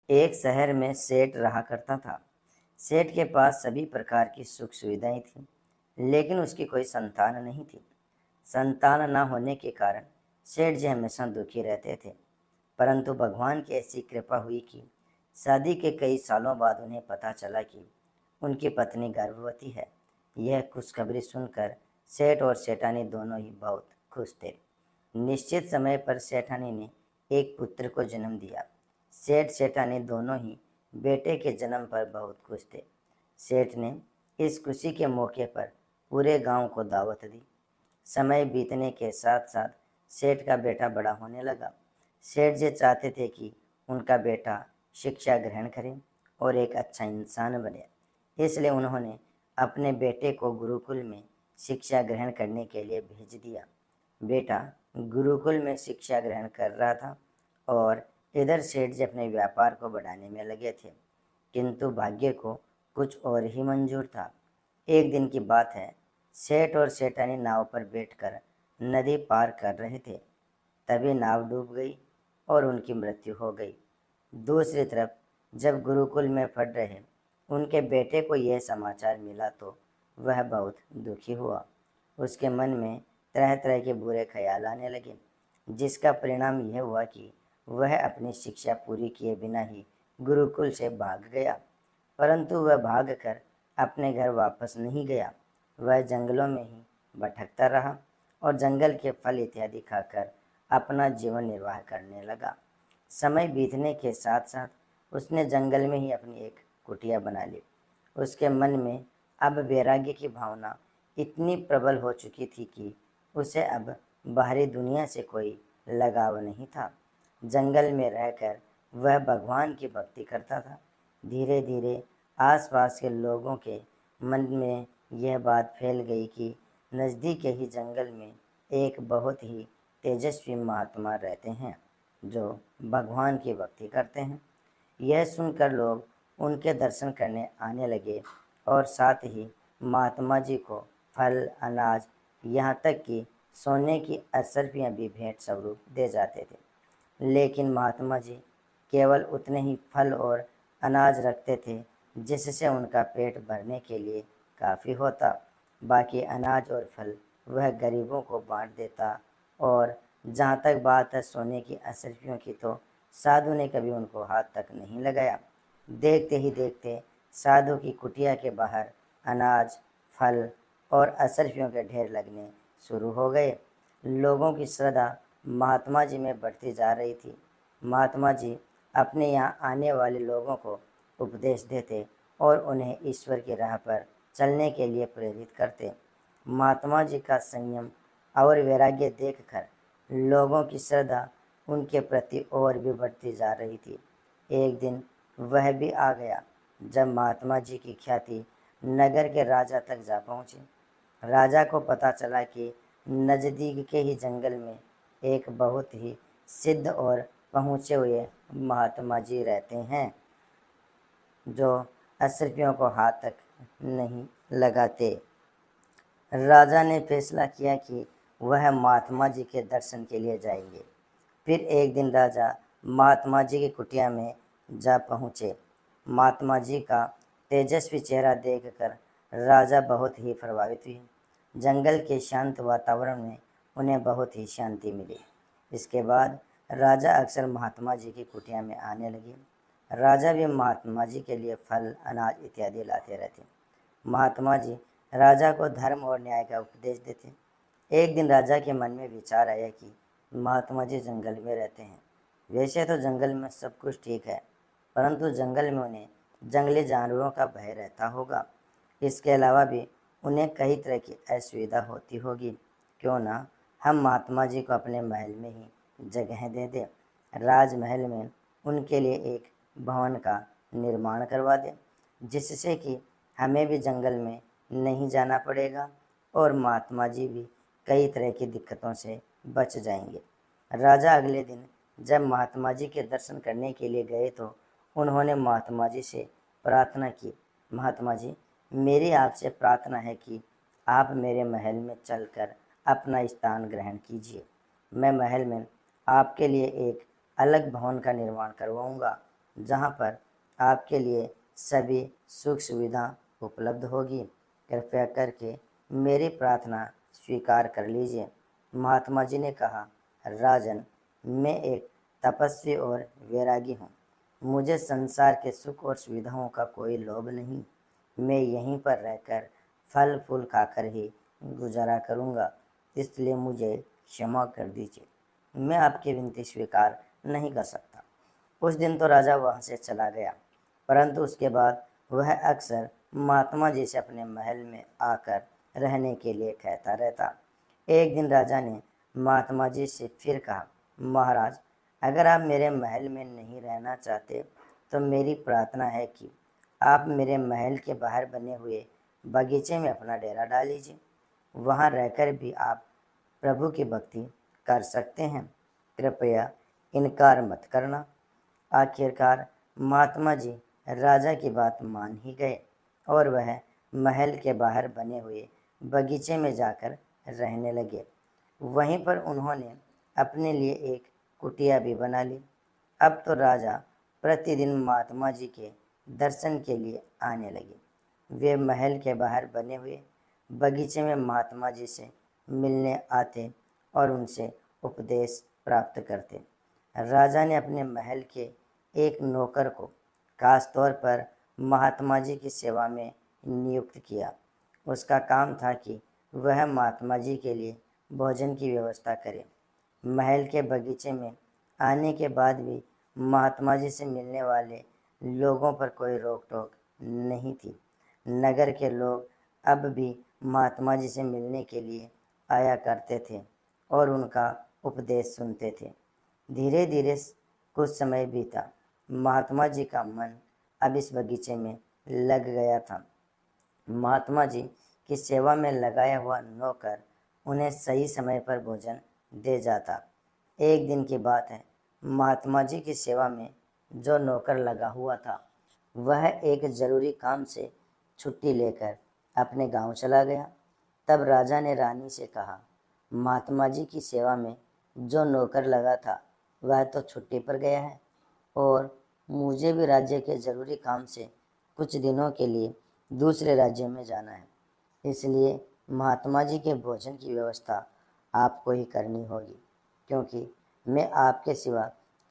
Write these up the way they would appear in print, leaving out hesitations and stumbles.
एक शहर में सेठ रहा करता था। सेठ के पास सभी प्रकार की सुख सुविधाएं थीं, लेकिन उसकी कोई संतान नहीं थी। संतान न होने के कारण सेठ जी हमेशा दुखी रहते थे। परंतु भगवान की ऐसी कृपा हुई कि शादी के कई सालों बाद उन्हें पता चला कि उनकी पत्नी गर्भवती है। यह खुशखबरी सुनकर सेठ और सेठानी दोनों ही बहुत खुश थे। निश्चित समय पर सेठानी ने एक पुत्र को जन्म दिया। सेठ सेठानी दोनों ही बेटे के जन्म पर बहुत खुश थे। सेठ ने इस खुशी के मौके पर पूरे गांव को दावत दी। समय बीतने के साथ साथ सेठ का बेटा बड़ा होने लगा। सेठ जी चाहते थे कि उनका बेटा शिक्षा ग्रहण करे और एक अच्छा इंसान बने। इसलिए उन्होंने अपने बेटे को गुरुकुल में शिक्षा ग्रहण करने के लिए भेज दिया। बेटा गुरुकुल में शिक्षा ग्रहण कर रहा था और इधर सेठ जी अपने व्यापार को बढ़ाने में लगे थे, किंतु भाग्य को कुछ और ही मंजूर था। एक दिन की बात है, सेठ और सेठानी नाव पर बैठकर नदी पार कर रहे थे। तभी नाव डूब गई और उनकी मृत्यु हो गई। दूसरी तरफ जब गुरुकुल में पढ़ रहे उनके बेटे को यह समाचार मिला तो वह बहुत दुखी हुआ। उसके मन में तरह तरह के बुरे ख्याल आने लगे, जिसका परिणाम यह हुआ कि वह अपनी शिक्षा पूरी किए बिना ही गुरुकुल से भाग गया। परंतु वह भागकर अपने घर वापस नहीं गया। वह जंगलों में ही भटकता रहा और जंगल के फल इत्यादि खाकर अपना जीवन निर्वाह करने लगा। समय बीतने के साथ साथ उसने जंगल में ही अपनी एक कुटिया बना ली। उसके मन में अब वैराग्य की भावना इतनी प्रबल हो चुकी थी कि उसे अब बाहरी दुनिया से कोई लगाव नहीं था। जंगल में रहकर वह भगवान की भक्ति करता था। धीरे धीरे आसपास के लोगों के मन में यह बात फैल गई कि नज़दीक के ही जंगल में एक बहुत ही तेजस्वी महात्मा रहते हैं जो भगवान की भक्ति करते हैं। यह सुनकर लोग उनके दर्शन करने आने लगे और साथ ही महात्मा जी को फल, अनाज, यहाँ तक कि सोने की अशर्फियाँ भी भेंट स्वरूप दे जाते थे। लेकिन महात्मा जी केवल उतने ही फल और अनाज रखते थे जिससे उनका पेट भरने के लिए काफ़ी होता। बाकी अनाज और फल वह गरीबों को बांट देता। और जहाँ तक बात है सोने की अशर्फियों की, तो साधु ने कभी उनको हाथ तक नहीं लगाया। देखते ही देखते साधु की कुटिया के बाहर अनाज, फल और अशर्फियों के ढेर लगने शुरू हो गए। लोगों की श्रद्धा महात्मा जी में बढ़ती जा रही थी। महात्मा जी अपने यहाँ आने वाले लोगों को उपदेश देते और उन्हें ईश्वर की राह पर चलने के लिए प्रेरित करते। महात्मा जी का संयम और वैराग्य देखकर लोगों की श्रद्धा उनके प्रति और भी बढ़ती जा रही थी। एक दिन वह भी आ गया जब महात्मा जी की ख्याति नगर के राजा तक जा पहुँची। राजा को पता चला कि नज़दीक के ही जंगल में एक बहुत ही सिद्ध और पहुँचे हुए महात्मा जी रहते हैं जो अशर्फियों को हाथ तक नहीं लगाते। राजा ने फैसला किया कि वह महात्मा जी के दर्शन के लिए जाएंगे। फिर एक दिन राजा महात्मा जी की कुटिया में जा पहुँचे। महात्मा जी का तेजस्वी चेहरा देखकर राजा बहुत ही प्रभावित हुए। जंगल के शांत वातावरण में उन्हें बहुत ही शांति मिली। इसके बाद राजा अक्सर महात्मा जी की कुटिया में आने लगे। राजा भी महात्मा जी के लिए फल, अनाज इत्यादि लाते रहते। महात्मा जी राजा को धर्म और न्याय का उपदेश देते। एक दिन राजा के मन में विचार आया कि महात्मा जी जंगल में रहते हैं। वैसे तो जंगल में सब कुछ ठीक है, परंतु जंगल में उन्हें जंगली जानवरों का भय रहता होगा। इसके अलावा भी उन्हें कई तरह की असुविधा होती होगी। क्यों ना हम महात्मा जी को अपने महल में ही जगह दे दें। राजमहल में उनके लिए एक भवन का निर्माण करवा दें, जिससे कि हमें भी जंगल में नहीं जाना पड़ेगा और महात्मा जी भी कई तरह की दिक्कतों से बच जाएंगे। राजा अगले दिन जब महात्मा जी के दर्शन करने के लिए गए तो उन्होंने महात्मा जी से प्रार्थना की, महात्मा जी, मेरी आपसे प्रार्थना है कि आप मेरे महल में चलकर अपना स्थान ग्रहण कीजिए। मैं महल में आपके लिए एक अलग भवन का निर्माण करवाऊंगा जहाँ पर आपके लिए सभी सुख सुविधा उपलब्ध होगी। कृपया करके मेरी प्रार्थना स्वीकार कर लीजिए। महात्मा जी ने कहा, राजन, मैं एक तपस्वी और वैरागी हूँ। मुझे संसार के सुख और सुविधाओं का कोई लोभ नहीं। मैं यहीं पर रहकर फल फूल खाकर ही गुजारा करूँगा, इसलिए मुझे क्षमा कर दीजिए। मैं आपकी विनती स्वीकार नहीं कर सकता। उस दिन तो राजा वहाँ से चला गया, परंतु उसके बाद वह अक्सर महात्मा जी से अपने महल में आकर रहने के लिए कहता रहता। एक दिन राजा ने महात्मा जी से फिर कहा, महाराज, अगर आप मेरे महल में नहीं रहना चाहते तो मेरी प्रार्थना है कि आप मेरे महल के बाहर बने हुए बगीचे में अपना डेरा डाल लीजिए। वहाँ रहकर भी आप प्रभु की भक्ति कर सकते हैं। कृपया इनकार मत करना। आखिरकार महात्मा जी राजा की बात मान ही गए और वह महल के बाहर बने हुए बगीचे में जाकर रहने लगे। वहीं पर उन्होंने अपने लिए एक कुटिया भी बना ली। अब तो राजा प्रतिदिन महात्मा जी के दर्शन के लिए आने लगे। वे महल के बाहर बने हुए बगीचे में महात्मा जी से मिलने आते और उनसे उपदेश प्राप्त करते। राजा ने अपने महल के एक नौकर को खास तौर पर महात्मा जी की सेवा में नियुक्त किया। उसका काम था कि वह महात्मा जी के लिए भोजन की व्यवस्था करे। महल के बगीचे में आने के बाद भी महात्मा जी से मिलने वाले लोगों पर कोई रोक टोक नहीं थी। नगर के लोग अब भी महात्मा जी से मिलने के लिए आया करते थे और उनका उपदेश सुनते थे। धीरे धीरे कुछ समय बीता। महात्मा जी का मन अब इस बगीचे में लग गया था। महात्मा जी की सेवा में लगाया हुआ नौकर उन्हें सही समय पर भोजन दे जाता। एक दिन की बात है, महात्मा जी की सेवा में जो नौकर लगा हुआ था वह एक ज़रूरी काम से छुट्टी लेकर अपने गांव चला गया। तब राजा ने रानी से कहा, महात्मा जी की सेवा में जो नौकर लगा था वह तो छुट्टी पर गया है और मुझे भी राज्य के ज़रूरी काम से कुछ दिनों के लिए दूसरे राज्य में जाना है। इसलिए महात्मा जी के भोजन की व्यवस्था आपको ही करनी होगी, क्योंकि मैं आपके सिवा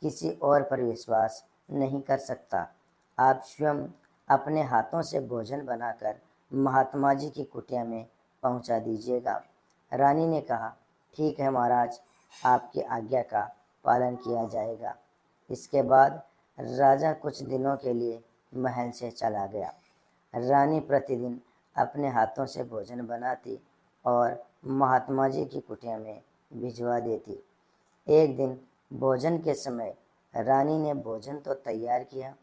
किसी और पर विश्वास नहीं कर सकता। आप स्वयं अपने हाथों से भोजन बनाकर महात्मा जी की कुटिया में पहुंचा दीजिएगा। रानी ने कहा, ठीक है महाराज, आपकी आज्ञा का पालन किया जाएगा। इसके बाद राजा कुछ दिनों के लिए महल से चला गया। रानी प्रतिदिन अपने हाथों से भोजन बनाती और महात्मा जी की कुटिया में भिजवा देती। एक दिन भोजन के समय रानी ने भोजन तो तैयार किया,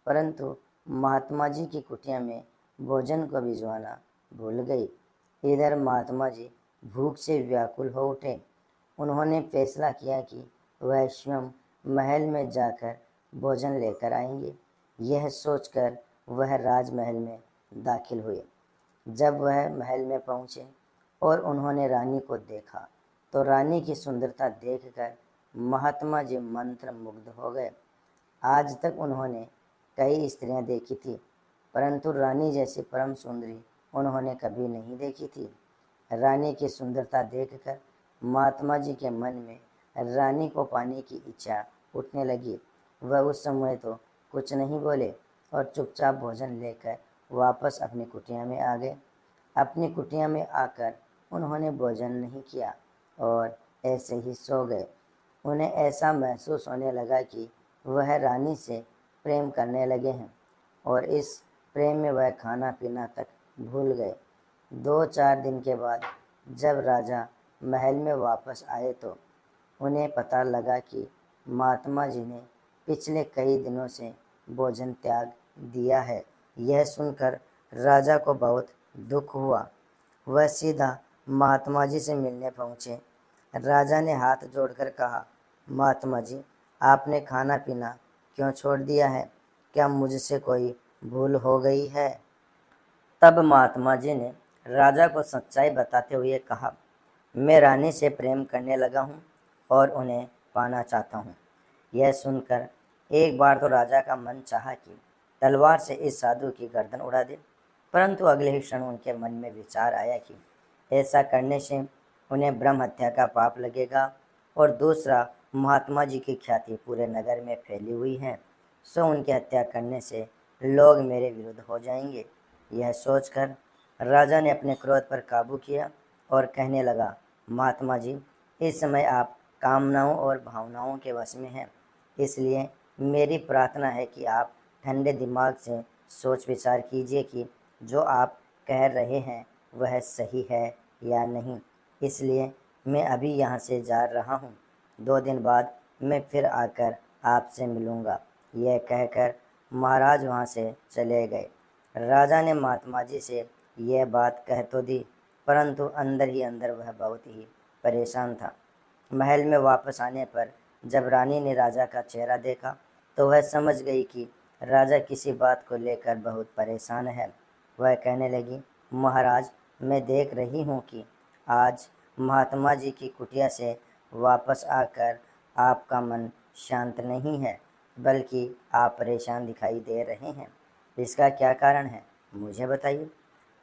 परंतु महात्मा जी की कुटिया में भोजन को भिजवाना भूल गई। इधर महात्मा जी भूख से व्याकुल हो उठे। उन्होंने फैसला किया कि वह स्वयं महल में जाकर भोजन लेकर आएंगे। यह सोचकर वह राजमहल में दाखिल हुए। जब वह महल में पहुँचे और उन्होंने रानी को देखा तो रानी की सुंदरता देखकर महात्मा जी मंत्र मुग्ध हो गए। आज तक उन्होंने कई स्त्रियां देखी थी, परंतु रानी जैसी परम सुंदरी उन्होंने कभी नहीं देखी थी। रानी की सुंदरता देखकर महात्मा जी के मन में रानी को पाने की इच्छा उठने लगी। वह उस समय तो कुछ नहीं बोले और चुपचाप भोजन लेकर वापस अपनी कुटिया में आ गए। अपनी कुटिया में आकर उन्होंने भोजन नहीं किया और ऐसे ही सो गए। उन्हें ऐसा महसूस होने लगा कि वह रानी से प्रेम करने लगे हैं और इस प्रेम में वह खाना पीना तक भूल गए। 2-4 दिन के बाद जब राजा महल में वापस आए तो उन्हें पता लगा कि महात्मा जी ने पिछले कई दिनों से भोजन त्याग दिया है। यह सुनकर राजा को बहुत दुख हुआ। वह सीधा महात्मा जी से मिलने पहुँचे। राजा ने हाथ जोड़कर कहा, महात्मा जी, आपने खाना पीना क्यों छोड़ दिया है? क्या मुझसे कोई भूल हो गई है? तब महात्मा जी ने राजा को सच्चाई बताते हुए कहा, मैं रानी से प्रेम करने लगा हूँ और उन्हें पाना चाहता हूँ। यह सुनकर एक बार तो राजा का मन चाहा कि तलवार से इस साधु की गर्दन उड़ा दे, परंतु अगले ही क्षण उनके मन में विचार आया कि ऐसा करने से उन्हें ब्रह्म हत्या का पाप लगेगा और दूसरा, महात्मा जी की ख्याति पूरे नगर में फैली हुई है, सो उनकी हत्या करने से लोग मेरे विरुद्ध हो जाएंगे। यह सोचकर राजा ने अपने क्रोध पर काबू किया और कहने लगा, महात्मा जी, इस समय आप कामनाओं और भावनाओं के वश में हैं, इसलिए मेरी प्रार्थना है कि आप ठंडे दिमाग से सोच विचार कीजिए कि जो आप कह रहे हैं वह सही है या नहीं। इसलिए मैं अभी यहाँ से जा रहा हूँ, 2 दिन बाद मैं फिर आकर आपसे मिलूँगा। यह कहकर महाराज वहाँ से चले गए। राजा ने महात्मा जी से यह बात कह तो दी, परंतु अंदर ही अंदर वह बहुत ही परेशान था। महल में वापस आने पर जब रानी ने राजा का चेहरा देखा तो वह समझ गई कि राजा किसी बात को लेकर बहुत परेशान है। वह कहने लगी, महाराज, मैं देख रही हूँ कि आज महात्मा जी की कुटिया से वापस आकर आपका मन शांत नहीं है, बल्कि आप परेशान दिखाई दे रहे हैं। इसका क्या कारण है, मुझे बताइए।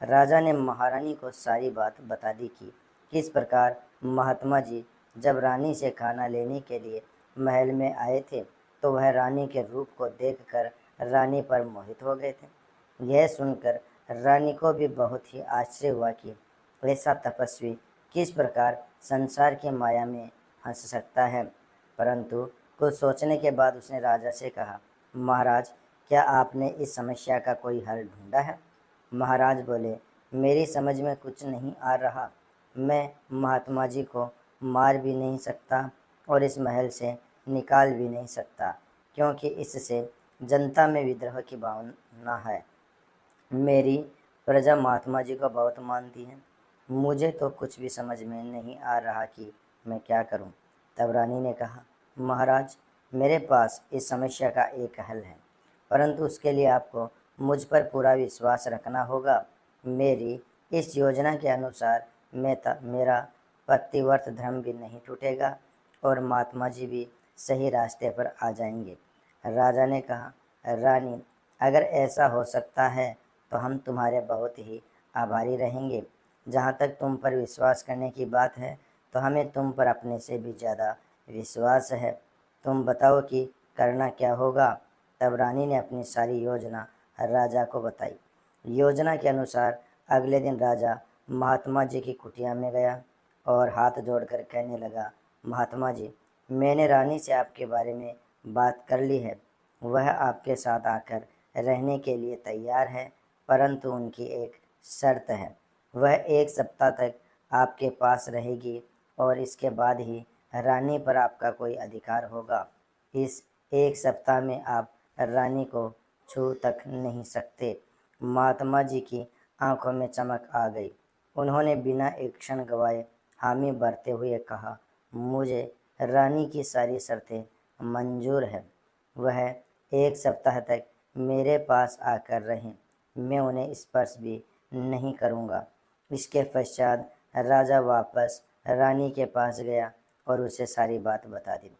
राजा ने महारानी को सारी बात बता दी कि किस प्रकार महात्मा जी जब रानी से खाना लेने के लिए महल में आए थे तो वह रानी के रूप को देखकर रानी पर मोहित हो गए थे। यह सुनकर रानी को भी बहुत ही आश्चर्य हुआ कि ऐसा तपस्वी किस प्रकार संसार की माया में फंस सकता है, परंतु कुछ सोचने के बाद उसने राजा से कहा, महाराज, क्या आपने इस समस्या का कोई हल ढूंढा है? महाराज बोले, मेरी समझ में कुछ नहीं आ रहा। मैं महात्मा जी को मार भी नहीं सकता और इस महल से निकाल भी नहीं सकता, क्योंकि इससे जनता में विद्रोह की भावना है। मेरी प्रजा महात्मा जी को बहुत मानती है। मुझे तो कुछ भी समझ में नहीं आ रहा कि मैं क्या करूं। तब रानी ने कहा, महाराज, मेरे पास इस समस्या का एक हल है, परंतु उसके लिए आपको मुझ पर पूरा विश्वास रखना होगा। मेरी इस योजना के अनुसार मेरा पतिव्रत धर्म भी नहीं टूटेगा और महात्मा जी भी सही रास्ते पर आ जाएंगे। राजा ने कहा, रानी, अगर ऐसा हो सकता है तो हम तुम्हारे बहुत ही आभारी रहेंगे। जहाँ तक तुम पर विश्वास करने की बात है तो हमें तुम पर अपने से भी ज़्यादा विश्वास है। तुम बताओ कि करना क्या होगा। तब रानी ने अपनी सारी योजना राजा को बताई। योजना के अनुसार अगले दिन राजा महात्मा जी की कुटिया में गया और हाथ जोड़कर कहने लगा, महात्मा जी, मैंने रानी से आपके बारे में बात कर ली है। वह आपके साथ आकर रहने के लिए तैयार है, परंतु उनकी एक शर्त है। वह 1 सप्ताह तक आपके पास रहेगी और इसके बाद ही रानी पर आपका कोई अधिकार होगा। इस 1 सप्ताह में आप रानी को छू तक नहीं सकते। महात्मा जी की आंखों में चमक आ गई। उन्होंने बिना एक क्षण गवाए हामी भरते हुए कहा, मुझे रानी की सारी शर्तें मंजूर है। वह 1 सप्ताह तक मेरे पास आकर रहें, मैं उन्हें स्पर्श भी नहीं करूँगा। इसके पश्चात राजा वापस रानी के पास गया और उसे सारी बात बता दी।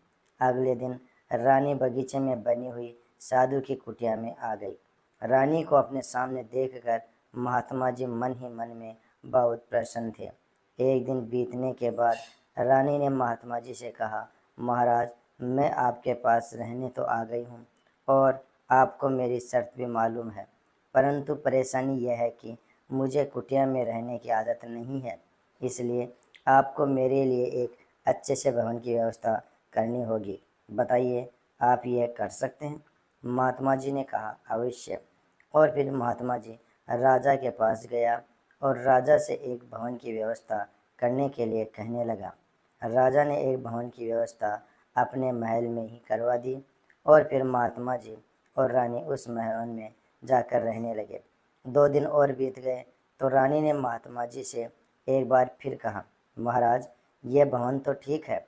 अगले दिन रानी बगीचे में बनी हुई साधु की कुटिया में आ गई। रानी को अपने सामने देखकर महात्मा जी मन ही मन में बहुत प्रसन्न थे। एक दिन बीतने के बाद रानी ने महात्मा जी से कहा, महाराज, मैं आपके पास रहने तो आ गई हूँ और आपको मेरी शर्त भी मालूम है, परंतु परेशानी यह है कि मुझे कुटिया में रहने की आदत नहीं है, इसलिए आपको मेरे लिए एक अच्छे से भवन की व्यवस्था करनी होगी। बताइए, आप यह कर सकते हैं? महात्मा जी ने कहा, अवश्य। और फिर महात्मा जी राजा के पास गया और राजा से एक भवन की व्यवस्था करने के लिए कहने लगा। राजा ने एक भवन की व्यवस्था अपने महल में ही करवा दी और फिर महात्मा जी और रानी उस महल में जाकर रहने लगे। 2 दिन और बीत गए तो रानी ने महात्मा जी से एक बार फिर कहा, महाराज, यह भवन तो ठीक है,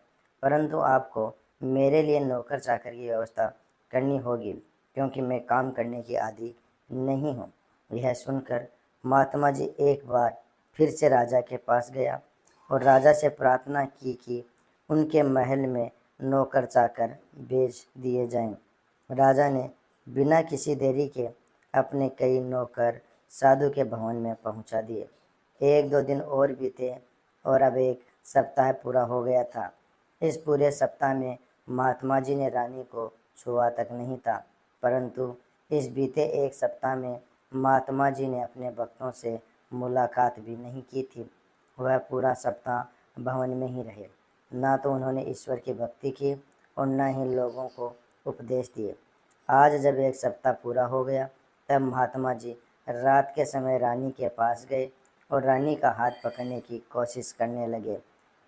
परंतु आपको मेरे लिए नौकर चाकर की व्यवस्था करनी होगी, क्योंकि मैं काम करने की आदी नहीं हूँ। यह सुनकर महात्मा जी एक बार फिर से राजा के पास गया और राजा से प्रार्थना की कि उनके महल में नौकर चाकर भेज दिए जाएं। राजा ने बिना किसी देरी के अपने कई नौकर साधु के भवन में पहुंचा दिए। 1-2 दिन और बीते और अब 1 सप्ताह पूरा हो गया था। इस पूरे सप्ताह में महात्मा जी ने रानी को छुआ तक नहीं था, परंतु इस बीते 1 सप्ताह में महात्मा जी ने अपने भक्तों से मुलाकात भी नहीं की थी। वह पूरा सप्ताह भवन में ही रहे। ना तो उन्होंने ईश्वर की भक्ति की और न ही लोगों को उपदेश दिए। आज जब 1 सप्ताह पूरा हो गया, तब महात्मा जी रात के समय रानी के पास गए और रानी का हाथ पकड़ने की कोशिश करने लगे।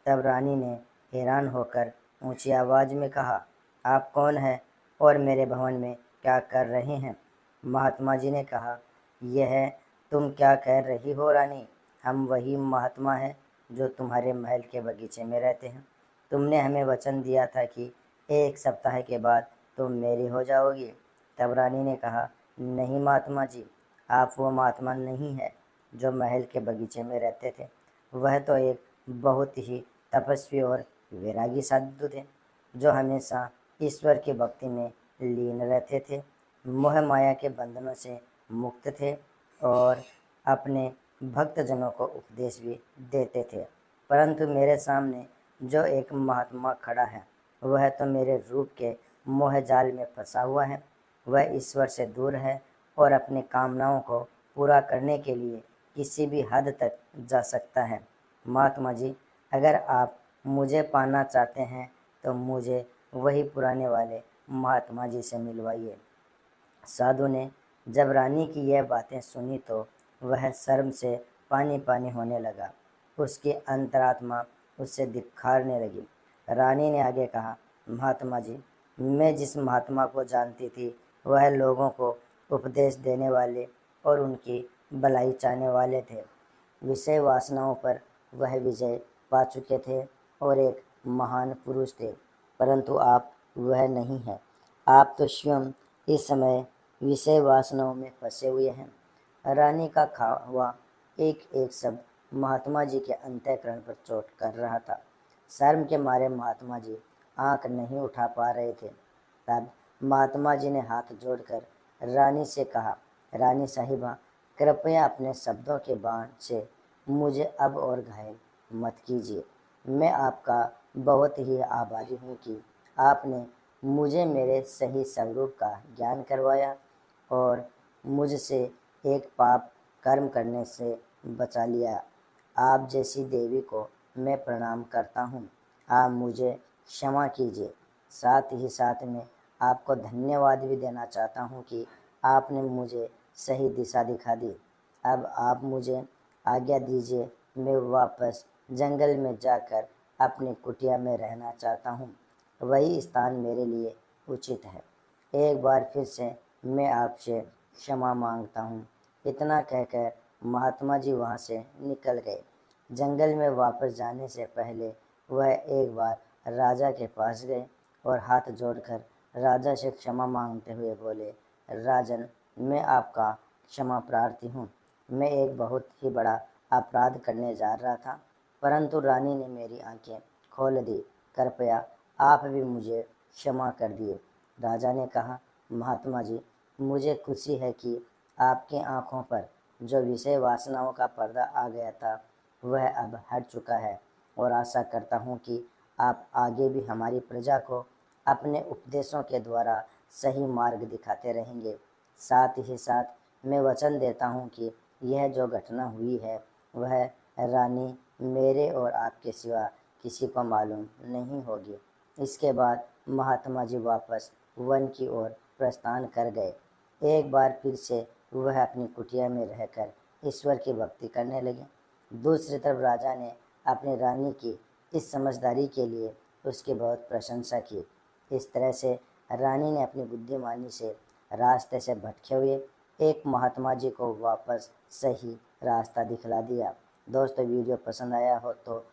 तब रानी ने हैरान होकर ऊंची आवाज़ में कहा, आप कौन हैं और मेरे भवन में क्या कर रहे हैं? महात्मा जी ने कहा, यह तुम क्या कह रही हो रानी? हम वही महात्मा हैं जो तुम्हारे महल के बगीचे में रहते हैं। तुमने हमें वचन दिया था कि 1 सप्ताह के बाद तुम मेरी हो जाओगी। तब रानी ने कहा, नहीं महात्मा जी, आप वो महात्मा नहीं है जो महल के बगीचे में रहते थे। वह तो एक बहुत ही तपस्वी और वैरागी साधु थे, जो हमेशा ईश्वर की भक्ति में लीन रहते थे, मोह माया के बंधनों से मुक्त थे और अपने भक्तजनों को उपदेश भी देते थे। परंतु मेरे सामने जो एक महात्मा खड़ा है, वह तो मेरे रूप के मोह जाल में फंसा हुआ है। वह ईश्वर से दूर है और अपनी कामनाओं को पूरा करने के लिए किसी भी हद तक जा सकता है। महात्मा जी, अगर आप मुझे पाना चाहते हैं तो मुझे वही पुराने वाले महात्मा जी से मिलवाइए। साधु ने जब रानी की यह बातें सुनी तो वह शर्म से पानी पानी होने लगा। उसकी अंतरात्मा उससे धिक्कारने लगी। रानी ने आगे कहा, महात्मा जी, मैं जिस महात्मा को जानती थी वह लोगों को उपदेश देने वाले और उनकी भलाई चाहने वाले थे। विषय वासनाओं पर वह विजय पा चुके थे और एक महान पुरुष थे, परंतु आप वह नहीं हैं। आप तो स्वयं इस समय विषय वासनाओं में फंसे हुए हैं। रानी का कहा हुआ एक एक शब्द महात्मा जी के अंतःकरण पर चोट कर रहा था। शर्म के मारे महात्मा जी आंख नहीं उठा पा रहे थे। तब महात्मा जी ने हाथ जोड़कर रानी से कहा, रानी साहिबा, कृपया अपने शब्दों के बाण से मुझे अब और घायल मत कीजिए। मैं आपका बहुत ही आभारी हूँ कि आपने मुझे मेरे सही स्वरूप का ज्ञान करवाया और मुझसे एक पाप कर्म करने से बचा लिया। आप जैसी देवी को मैं प्रणाम करता हूँ। आप मुझे क्षमा कीजिए। साथ ही साथ में आपको धन्यवाद भी देना चाहता हूँ कि आपने मुझे सही दिशा दिखा दी। अब आप मुझे आज्ञा दीजिए, मैं वापस जंगल में जाकर अपनी कुटिया में रहना चाहता हूँ। वही स्थान मेरे लिए उचित है। एक बार फिर से मैं आपसे क्षमा मांगता हूँ। इतना कहकर महात्मा जी वहाँ से निकल गए। जंगल में वापस जाने से पहले वह एक बार राजा के पास गए और हाथ जोड़कर राजा से क्षमा मांगते हुए बोले, राजन, मैं आपका क्षमा प्रार्थी हूँ। मैं एक बहुत ही बड़ा अपराध करने जा रहा था, परंतु रानी ने मेरी आंखें खोल दी। कृपया आप भी मुझे क्षमा कर दिए। राजा ने कहा, महात्मा जी, मुझे खुशी है कि आपकी आँखों पर जो विषय वासनाओं का पर्दा आ गया था वह अब हट चुका है और आशा करता हूँ कि आप आगे भी हमारी प्रजा को अपने उपदेशों के द्वारा सही मार्ग दिखाते रहेंगे। साथ ही साथ मैं वचन देता हूँ कि यह जो घटना हुई है वह रानी मेरे और आपके सिवा किसी को मालूम नहीं होगी। इसके बाद महात्मा जी वापस वन की ओर प्रस्थान कर गए। एक बार फिर से वह अपनी कुटिया में रहकर ईश्वर की भक्ति करने लगे। दूसरी तरफ राजा ने अपनी रानी की इस समझदारी के लिए उसकी बहुत प्रशंसा की। इस तरह से रानी ने अपनी बुद्धिमानी से रास्ते से भटके हुए एक महात्मा जी को वापस सही रास्ता दिखला दिया। दोस्तों, वीडियो पसंद आया हो तो